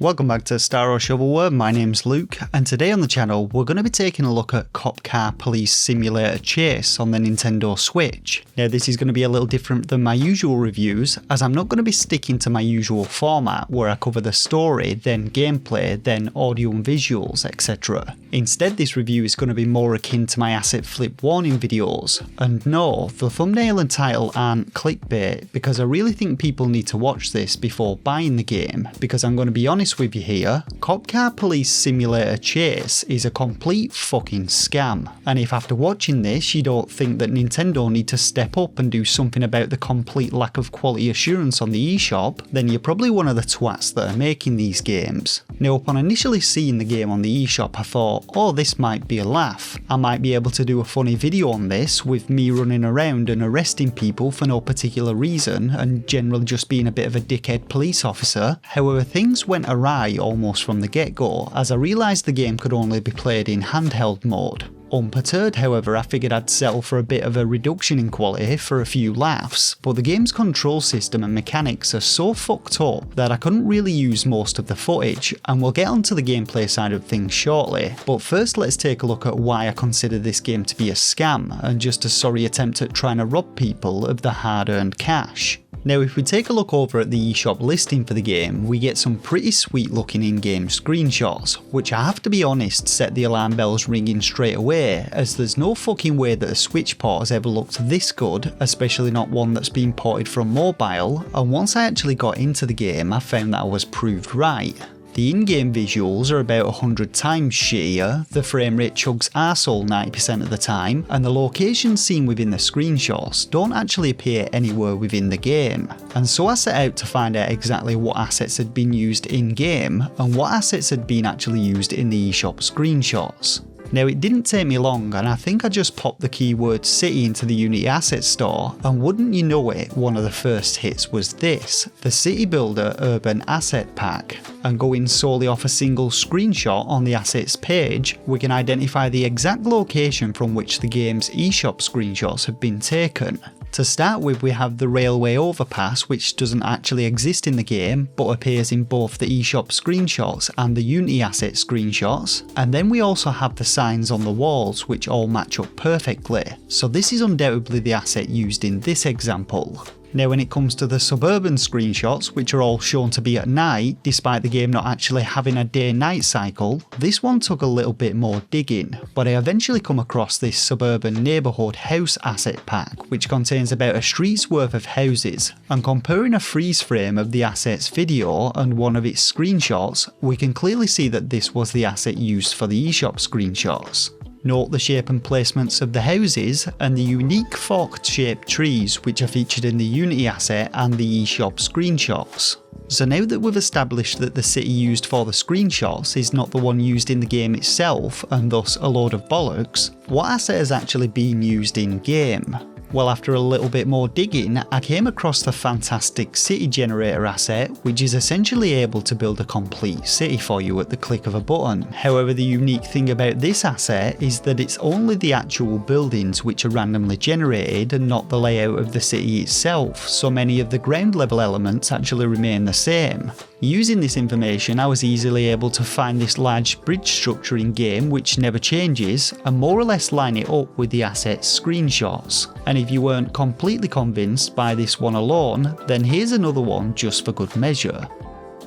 Welcome back to Star or Shovelware, my name's Luke, and today on the channel we're going to be taking a look at Cop Car Police Simulator Chase on the Nintendo Switch. Now this is going to be a little different than my usual reviews, as I'm not going to be sticking to my usual format where I cover the story, then gameplay, then audio and visuals, etc. Instead this review is going to be more akin to my asset flip warning videos, and no, the thumbnail and title aren't clickbait because I really think people need to watch this before buying the game, because I'm going to be honest with you here, Cop Car Police Simulator Chase is a complete fucking scam, and if after watching this you don't think that Nintendo need to step up and do something about the complete lack of quality assurance on the eShop, then you're probably one of the twats that are making these games. Now upon initially seeing the game on the eShop I thought, oh, this might be a laugh. I might be able to do a funny video on this with me running around and arresting people for no particular reason and generally just being a bit of a dickhead police officer. However, things went awry almost from the get-go, as I realised the game could only be played in handheld mode. Unperturbed, however, I figured I'd settle for a bit of a reduction in quality for a few laughs, but the game's control system and mechanics are so fucked up that I couldn't really use most of the footage, and we'll get onto the gameplay side of things shortly. But first let's take a look at why I consider this game to be a scam, and just a sorry attempt at trying to rob people of the hard-earned cash. Now if we take a look over at the eShop listing for the game, we get some pretty sweet looking in-game screenshots, which I have to be honest set the alarm bells ringing straight away, as there's no fucking way that a Switch port has ever looked this good, especially not one that's been ported from mobile, and once I actually got into the game I found that I was proved right. The in-game visuals are about 100 times shittier, the frame rate chugs arsehole 90% of the time, and the locations seen within the screenshots don't actually appear anywhere within the game. And so I set out to find out exactly what assets had been used in-game, and what assets had been actually used in the eShop screenshots. Now it didn't take me long, and I think I just popped the keyword city into the Unity Asset Store, and wouldn't you know it, one of the first hits was this, the City Builder Urban Asset Pack. And going solely off a single screenshot on the assets page, we can identify the exact location from which the game's eShop screenshots have been taken. To start with, we have the railway overpass, which doesn't actually exist in the game but appears in both the eShop screenshots and the Unity asset screenshots, and then we also have the signs on the walls which all match up perfectly, so this is undoubtedly the asset used in this example. Now when it comes to the suburban screenshots, which are all shown to be at night despite the game not actually having a day-night cycle, this one took a little bit more digging, but I eventually come across this suburban neighbourhood house asset pack, which contains about a street's worth of houses, and comparing a freeze frame of the asset's video and one of its screenshots, we can clearly see that this was the asset used for the eShop screenshots. Note the shape and placements of the houses and the unique forked shaped trees which are featured in the Unity asset and the eShop screenshots. So now that we've established that the city used for the screenshots is not the one used in the game itself and thus a load of bollocks, what asset has actually been used in game? Well, after a little bit more digging, I came across the fantastic City Generator asset, which is essentially able to build a complete city for you at the click of a button. However, the unique thing about this asset is that it's only the actual buildings which are randomly generated and not the layout of the city itself, so many of the ground level elements actually remain the same. Using this information, I was easily able to find this large bridge structure in game which never changes, and more or less line it up with the asset's screenshots. And if you weren't completely convinced by this one alone, then here's another one just for good measure.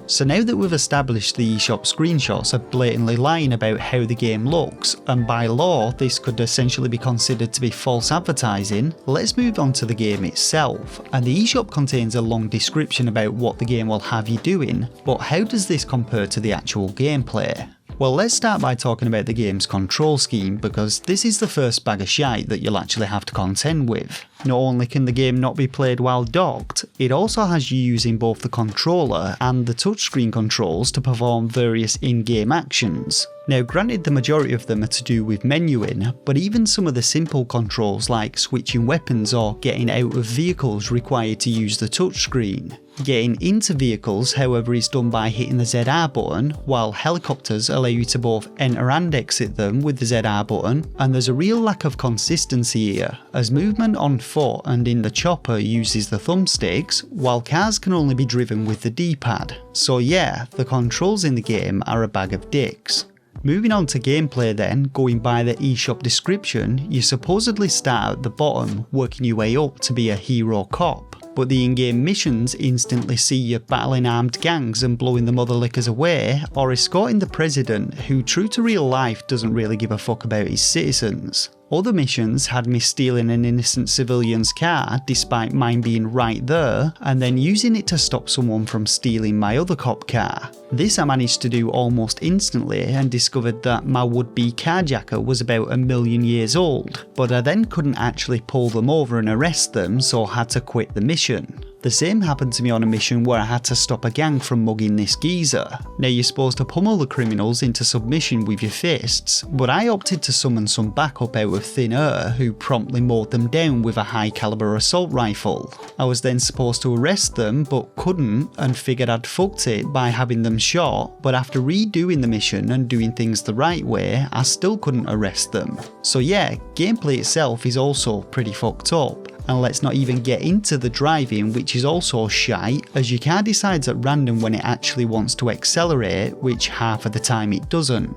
So now that we've established the eShop screenshots are blatantly lying about how the game looks, and by law this could essentially be considered to be false advertising, let's move on to the game itself. And the eShop contains a long description about what the game will have you doing, but how does this compare to the actual gameplay? Well, let's start by talking about the game's control scheme, because this is the first bag of shite that you'll actually have to contend with. Not only can the game not be played while docked, it also has you using both the controller and the touchscreen controls to perform various in-game actions. Now granted, the majority of them are to do with menuing, but even some of the simple controls like switching weapons or getting out of vehicles require to use the touchscreen. Getting into vehicles, however, is done by hitting the ZR button, while helicopters allow you to both enter and exit them with the ZR button, and there's a real lack of consistency here, as movement on foot and in the chopper uses the thumbsticks, while cars can only be driven with the D-pad. So yeah, the controls in the game are a bag of dicks. Moving on to gameplay then, going by the eShop description, you supposedly start at the bottom, working your way up to be a hero cop. But the in-game missions instantly see you battling armed gangs and blowing the mother lickers away, or escorting the president, who true to real life doesn't really give a fuck about his citizens. Other missions had me stealing an innocent civilian's car despite mine being right there, and then using it to stop someone from stealing my other cop car. This I managed to do almost instantly and discovered that my would-be carjacker was about 1 million years old, but I then couldn't actually pull them over and arrest them, so had to quit the mission. The same happened to me on a mission where I had to stop a gang from mugging this geezer. Now you're supposed to pummel the criminals into submission with your fists, but I opted to summon some backup out of thin air who promptly mowed them down with a high caliber assault rifle. I was then supposed to arrest them but couldn't, and figured I'd fucked it by having them shot, but after redoing the mission and doing things the right way, I still couldn't arrest them. So yeah, gameplay itself is also pretty fucked up. And let's not even get into the driving, which is also shite, as your car decides at random when it actually wants to accelerate, which half of the time it doesn't.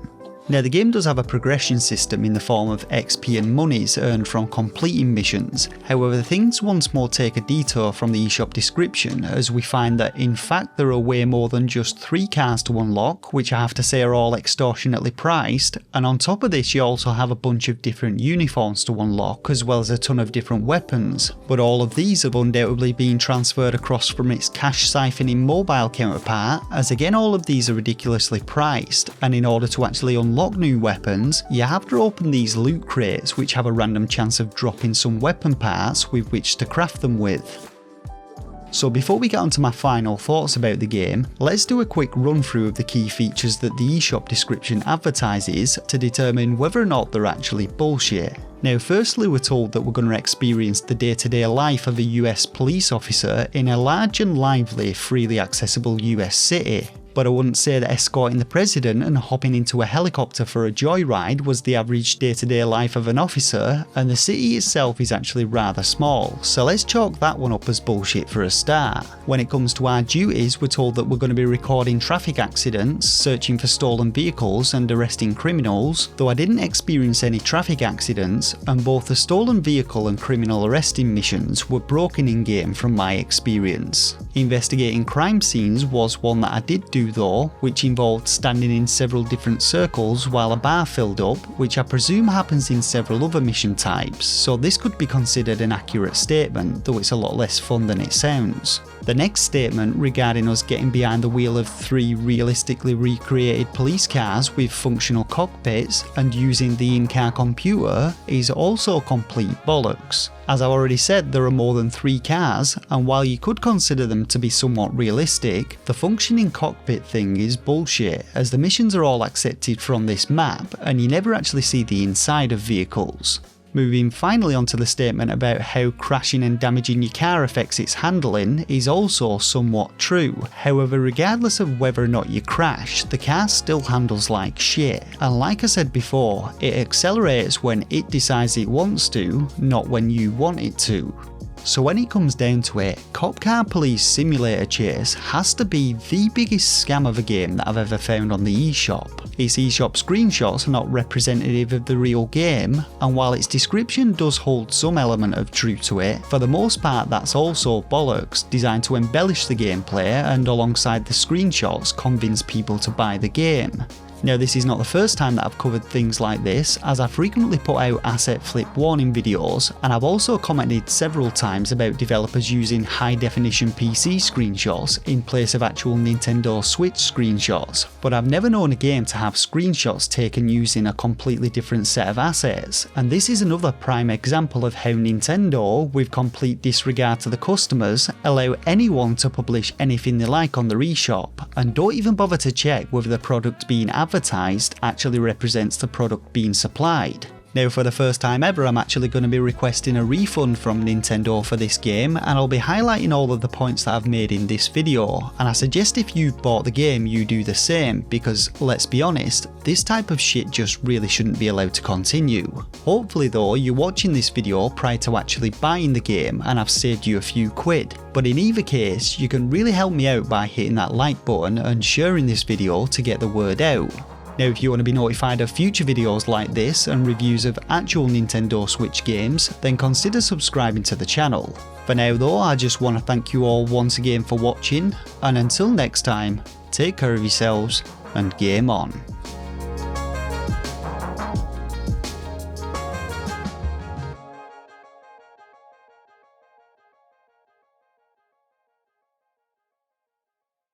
Now the game does have a progression system in the form of XP and monies earned from completing missions, however things once more take a detour from the eShop description, as we find that in fact there are way more than just 3 cars to unlock, which I have to say are all extortionately priced, and on top of this you also have a bunch of different uniforms to unlock, as well as a ton of different weapons, but all of these have undoubtedly been transferred across from its cash siphoning mobile counterpart, as again all of these are ridiculously priced, and in order to actually unlock new weapons, you have to open these loot crates which have a random chance of dropping some weapon parts with which to craft them with. So before we get onto my final thoughts about the game, let's do a quick run through of the key features that the eShop description advertises to determine whether or not they're actually bullshit. Now firstly we're told that we're going to experience the day-to-day life of a US police officer in a large and lively, freely accessible US city. But I wouldn't say that escorting the president and hopping into a helicopter for a joyride was the average day-to-day life of an officer, and the city itself is actually rather small, so let's chalk that one up as bullshit for a start. When it comes to our duties, we're told that we're going to be recording traffic accidents, searching for stolen vehicles and arresting criminals, though I didn't experience any traffic accidents, and both the stolen vehicle and criminal arresting missions were broken in-game from my experience. Investigating crime scenes was one that I did do though, which involved standing in several different circles while a bar filled up, which I presume happens in several other mission types, so this could be considered an accurate statement, though it's a lot less fun than it sounds. The next statement regarding us getting behind the wheel of 3 realistically recreated police cars with functional cockpits and using the in-car computer is also complete bollocks. As I already said, there are more than 3 cars, and while you could consider them to be somewhat realistic, the functioning cockpit thing is bullshit, as the missions are all accepted from this map and you never actually see the inside of vehicles. Moving finally onto the statement about how crashing and damaging your car affects its handling is also somewhat true. However, regardless of whether or not you crash, the car still handles like shit. And like I said before, it accelerates when it decides it wants to, not when you want it to. So when it comes down to it, Cop Car Police Simulator Chase has to be the biggest scam of a game that I've ever found on the eShop. Its eShop screenshots are not representative of the real game, and while its description does hold some element of truth to it, for the most part that's also bollocks designed to embellish the gameplay and alongside the screenshots convince people to buy the game. Now this is not the first time that I've covered things like this, as I frequently put out asset flip warning videos, and I've also commented several times about developers using high definition PC screenshots in place of actual Nintendo Switch screenshots, but I've never known a game to have screenshots taken using a completely different set of assets, and this is another prime example of how Nintendo, with complete disregard to the customers, allow anyone to publish anything they like on their eShop, and don't even bother to check whether the product being advertised advertised actually represents the product being supplied. Now, for the first time ever, I'm actually going to be requesting a refund from Nintendo for this game, and I'll be highlighting all of the points that I've made in this video, and I suggest if you've bought the game you do the same, because let's be honest, this type of shit just really shouldn't be allowed to continue. Hopefully though, you're watching this video prior to actually buying the game and I've saved you a few quid, but in either case, you can really help me out by hitting that like button and sharing this video to get the word out. Now, if you want to be notified of future videos like this and reviews of actual Nintendo Switch games, then consider subscribing to the channel. For now though, I just want to thank you all once again for watching, and until next time, take care of yourselves and game on.